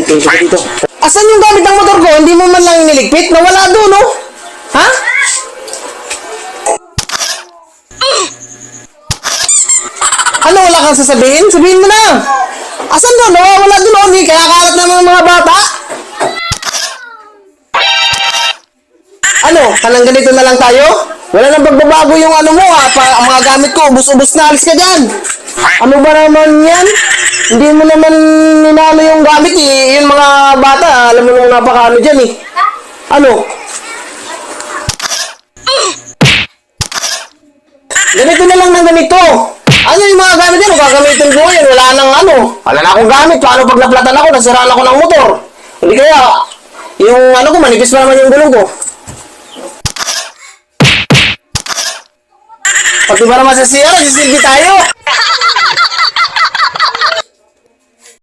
Tingin ko dito. Asan yung gamit ng motor ko? Hindi mo man lang niligpit? Nawala doon, no? Ha? Ano, wala kang sasabihin? Sabihin mo na! Asan doon? Nawawala doon, no? Hindi kaya kalat naman ng mga bata? Ano? Kanang ganito na lang tayo? Wala nang pagbabago yung ano mo, ha? Ang mga gamit ko, ubus-ubus na, alis ka dyan! Ano ba naman yan? Hindi mo naman ninalo yung gamit, eh. Yung mga bata, alam mo nung napakaano dyan, eh. Ano? Ganito na lang ng ganito. Ano yung mga gamit yan? Gagamitin ko yan. Wala nang ano. Wala na akong gamit. Paano pag naplatan ako, nasiraan ako ng motor? Hindi kaya, yung ano ko, manipis pa naman yung gulong ko. Pati ba naman sa CR, sisilbi tayo?